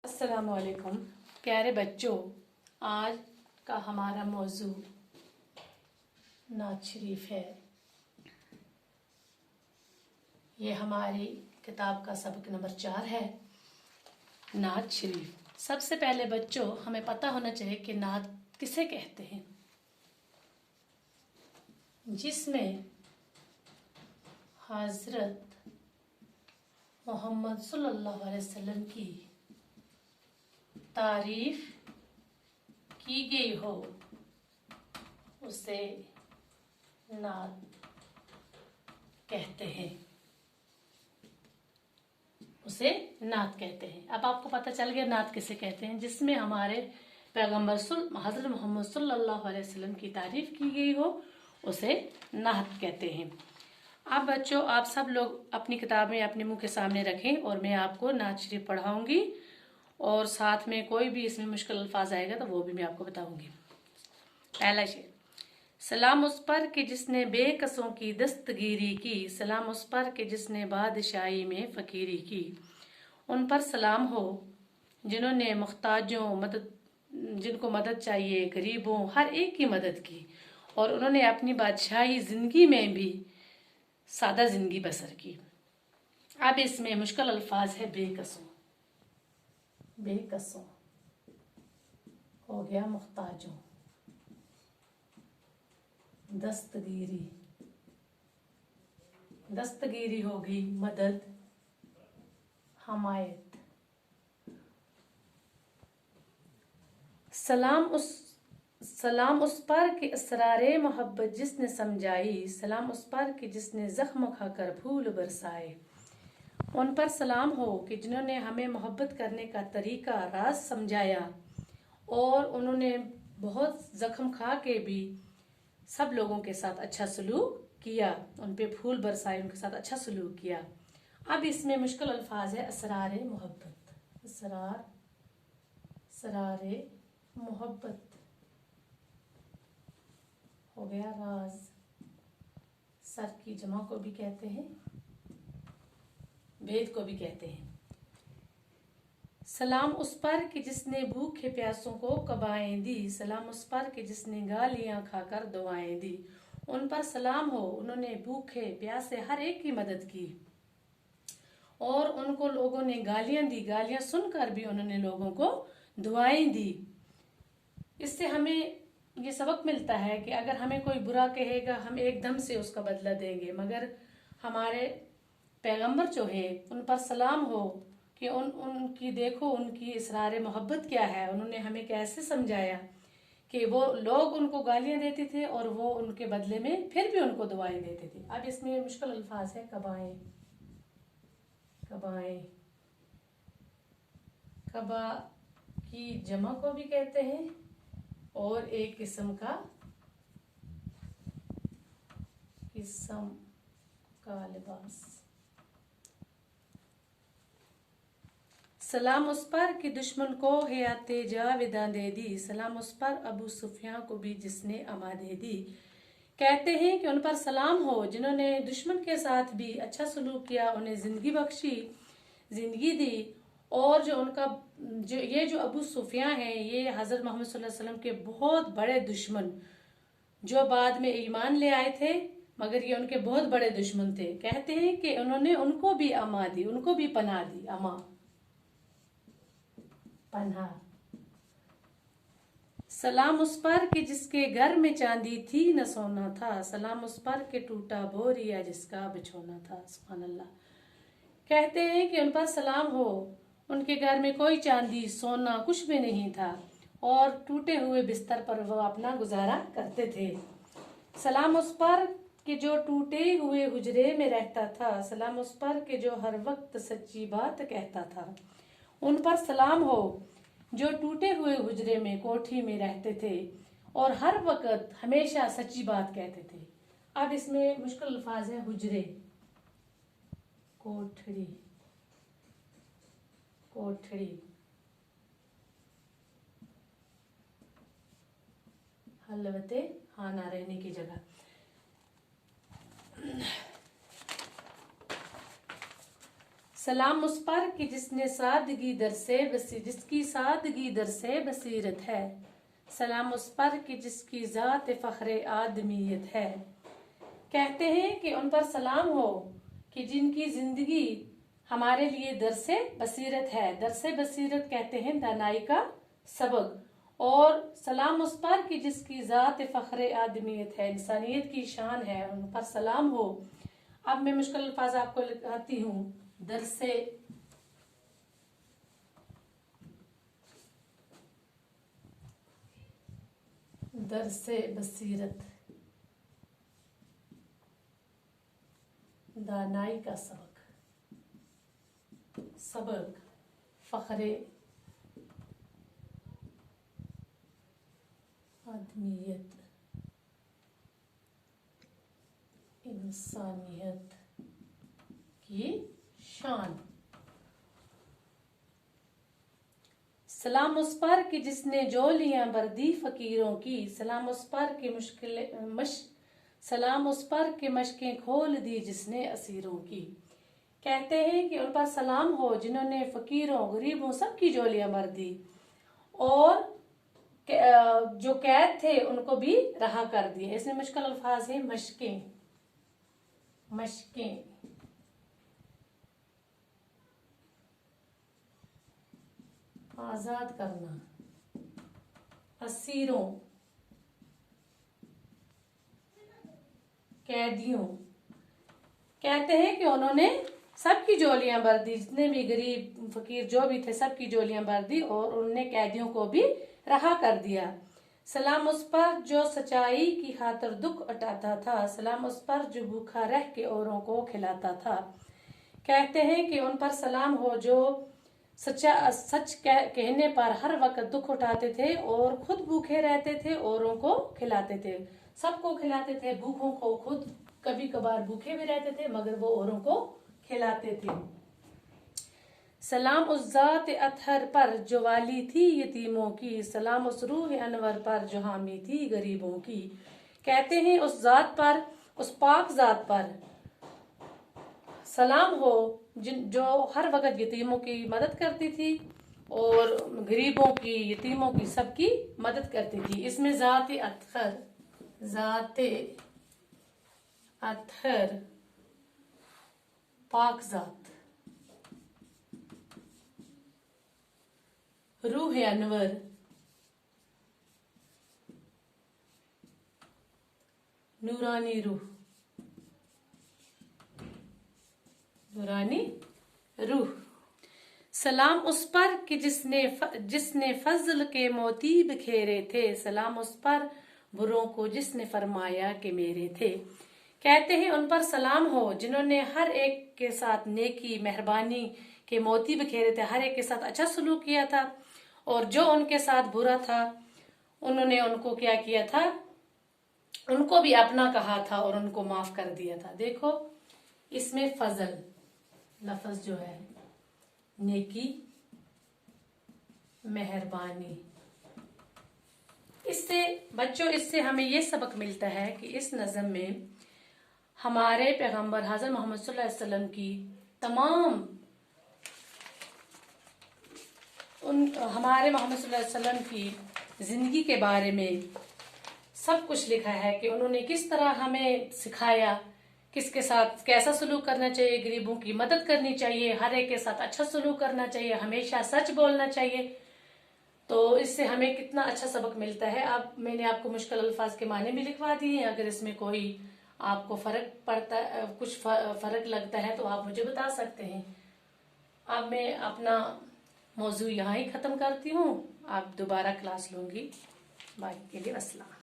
अस्सलामुअलैकुम प्यारे बच्चों। आज का हमारा मौजू नात शरीफ है। ये हमारी किताब का सबक नंबर 4 है, नात शरीफ। सबसे पहले बच्चों हमें पता होना चाहिए कि नात किसे कहते हैं, जिसमें हजरत मोहम्मद सल्लल्लाहु अलैहि वसल्लम की तारीफ की गई हो, उसे नात कहते हैं। उसे नात कहते हैं। अब आपको पता चल गया नात किसे कहते हैं, जिसमें हमारे पैगंबर हजरत मोहम्मद सल्लल्लाहु अलैहि वसल्लम की तारीफ की गई हो, उसे नात कहते हैं। अब बच्चों आप सब लोग अपनी किताबें अपने मुंह के सामने रखें और मैं आपको नात शरीफ पढ़ाऊंगी और साथ में कोई भी इसमें मुश्किल अल्फाज आएगा तो वो भी मैं आपको बताऊंगी। पहला शेर। सलाम उस पर कि जिसने बेकसों की दस्तगीरी की, सलाम उस पर कि जिसने बादशाही में फकीरी की। उन पर सलाम हो जिन्होंने मुख्ताजों जिनको मदद चाहिए, गरीबों, हर एक की मदद की और उन्होंने अपनी बादशाही जिंदगी में भी सादा जिंदगी बसर की। अब इसमें मुश्किल अल्फाज है बेकसों। बेकसों हो गया मुख्ताजों, दस्तगीरी, दस्तगीरी होगी मदद, हमायत। सलाम उस पर कि असरारे मोहब्बत जिसने समझाई, सलाम उस पर कि जिसने जख्म खाकर फूल बरसाए। उन पर सलाम हो कि जिन्होंने हमें मोहब्बत करने का तरीका राज समझाया और उन्होंने बहुत जख्म खा के भी सब लोगों के साथ अच्छा सलूक किया, उन पे फूल बरसाए, उनके साथ अच्छा सलूक किया। अब इसमें मुश्किल अल्फाज है असरारे मोहब्बत। सरारे मोहब्बत हो गया राज। सर की जमा को भी कहते हैं, भेद को भी कहते हैं। सलाम उस पर कि जिसने भूखे प्यासों को कबाएं दी, सलाम उस पर कि जिसने गालियां खाकर दुआएं दी। उन पर सलाम हो, उन्होंने भूखे प्यासे हर एक की मदद की और उनको लोगों ने गालियां दी, गालियां सुनकर भी उन्होंने लोगों को दुआएं दी। इससे हमें ये सबक मिलता है कि अगर हमें कोई बुरा कहेगा हम एकदम से उसका बदला देंगे, मगर हमारे पैगंबर जो है उन पर सलाम हो कि उनकी देखो उनकी इसरार मोहब्बत क्या है। उन्होंने हमें कैसे समझाया कि वो लोग उनको गालियां देते थे और वो उनके बदले में फिर भी उनको दुआएं देते थे। अब इसमें मुश्किल अल्फाज है कबाएं। कबाएं, कबा की जमा को भी कहते हैं और एक किस्म का लिबास। सलाम उस पर कि दुश्मन को हयाते जाविदा दे दी, सलाम उस पर अबू सुफियान को भी जिसने अमा दे दी। कहते हैं कि उन पर सलाम हो जिन्होंने दुश्मन के साथ भी अच्छा सलूक किया, उन्हें जिंदगी बख्शी, जिंदगी दी। और जो अबू सुफियान है, ये हजरत मोहम्मद सल्लल्लाहु अलैहि वसल्लम के बहुत बड़े दुश्मन, जो बाद में ईमान ले आए थे, मगर ये उनके बहुत बड़े दुश्मन थे। कहते हैं कि उन्होंने उनको भी अमा दी, उनको भी पनाह दी। अमा पनाह। सलाम उस पर कि जिसके घर में चांदी थी न सोना था, सलाम उस पर कि टूटा बोरिया जिसका बिछोना था। सुभान अल्लाह। कहते हैं कि उन पर सलाम हो, उनके घर में कोई चांदी सोना कुछ भी नहीं था और टूटे हुए बिस्तर पर वो अपना गुजारा करते थे। सलाम उस पर कि जो टूटे हुए हुजरे में रहता था, सलाम उस पर कि जो हर वक्त सच्ची बात कहता था। उन पर सलाम हो जो टूटे हुए हुजरे में कोठी में रहते थे और हर वक्त हमेशा सच्ची बात कहते थे। अब इसमें मुश्किल अल्फाज है हुजरे, कोठड़ी, कोठड़ी, हलवते खाना रहने की जगह। सलाम उस पर कि जिसकी सादगी दर से बसीरत है। सलाम उस पर कि जिसकी ज़ात फ़ख्र आदमीयत है। कहते हैं कि उन पर सलाम हो कि जिनकी जिंदगी हमारे लिए दर से बसीरत है। दर से बसीरत कहते हैं दानाई का सबक। और सलाम उस पर कि जिसकी ज़ात फ़ख्र आदमीयत है, इंसानियत की शान है, उन पर सलाम हो। अब मैं मुश्किल अल्फाज आपको लिखाती हूँ। दर से बसीरत, दानाई का सबक, फ़ख्र आदमियत, इंसानियत की शान। सलाम उस पर कि जिसने जोलियां भर दी फकीरों की। सलाम उस पर कि सलाम उस पर कि मशकें खोल दी जिसने असीरों की। कहते हैं कि उन पर सलाम हो जिन्होंने फकीरों गरीबों सबकी जोलियां भर दी और जो कैद थे उनको भी रहा कर दिया। इसमें मुश्किल अल्फाज है मशकें, आजाद करना, असीरों, कैदियों। कहते हैं कि उन्होंने सबकी जोलियां भर दी, जितने भी गरीब फकीर जो भी थे सबकी जोलियां भर दी और उन्होंने कैदियों को भी रहा कर दिया। सलाम उस पर जो सच्चाई की खातिर दुख उठाता था। सलाम उस पर जो भूखा रह के औरों को खिलाता था। कहते हैं कि उन पर सलाम हो जो सच कहने पर हर वक्त दुख उठाते थे और खुद भूखे रहते थे, औरों को खिलाते थे। सबको खिलाते थे, भूखों को खुद कभी कभार भूखे भी रहते थे मगर वो औरों को खिलाते थे। सलाम उस ज़ात अतहर पर जो वाली थी यतीमों की। सलाम उस रूह अनवर पर जो हामी थी गरीबों की। कहते हैं उस ज़ात पर, उस पाक ज़ात पर सलाम हो जो हर वक्त यतीमों की मदद करती थी और गरीबों की, यतीमों की, सबकी मदद करती थी। इसमें ज़ात अतहर, पाक ज़ात, रूह अनवर, नूरानी रूह, सलाम उस पर कि जिसने फजल के मोती बिखेरे थे। सलाम उस पर बुरों को जिसने फरमाया कि मेरे थे। कहते हैं उन पर सलाम हो जिन्होंने हर एक के साथ नेकी मेहरबानी के मोती बिखेरे थे, हर एक के साथ अच्छा सलूक किया था और जो उनके साथ बुरा था उन्होंने उनको क्या किया था, उनको भी अपना कहा था और उनको माफ कर दिया था। देखो इसमें फजल लफ्ज जो है, नेकी, मेहरबानी, इससे बच्चों इससे हमें ये सबक मिलता है कि इस नज़म में हमारे पैगंबर हज़रत मोहम्मद सल्लल्लाहु अलैहि वसल्लम की हमारे मोहम्मद सल्लल्लाहु अलैहि वसल्लम की जिंदगी के बारे में सब कुछ लिखा है कि उन्होंने किस तरह हमें सिखाया, किसके साथ कैसा सलूक करना चाहिए, गरीबों की मदद करनी चाहिए, हर एक के साथ अच्छा सलूक करना चाहिए, हमेशा सच बोलना चाहिए। तो इससे हमें कितना अच्छा सबक मिलता है। अब मैंने आपको मुश्किल अल्फाज के माने भी लिखवा दिए हैं। अगर इसमें कोई आपको फर्क पड़ता, कुछ फर्क लगता है तो आप मुझे बता सकते हैं। अब मैं अपना मौजू यहाँ ही ख़त्म करती हूँ। आप दोबारा क्लास लूँगी। बाकी के लिए अस्सलाम।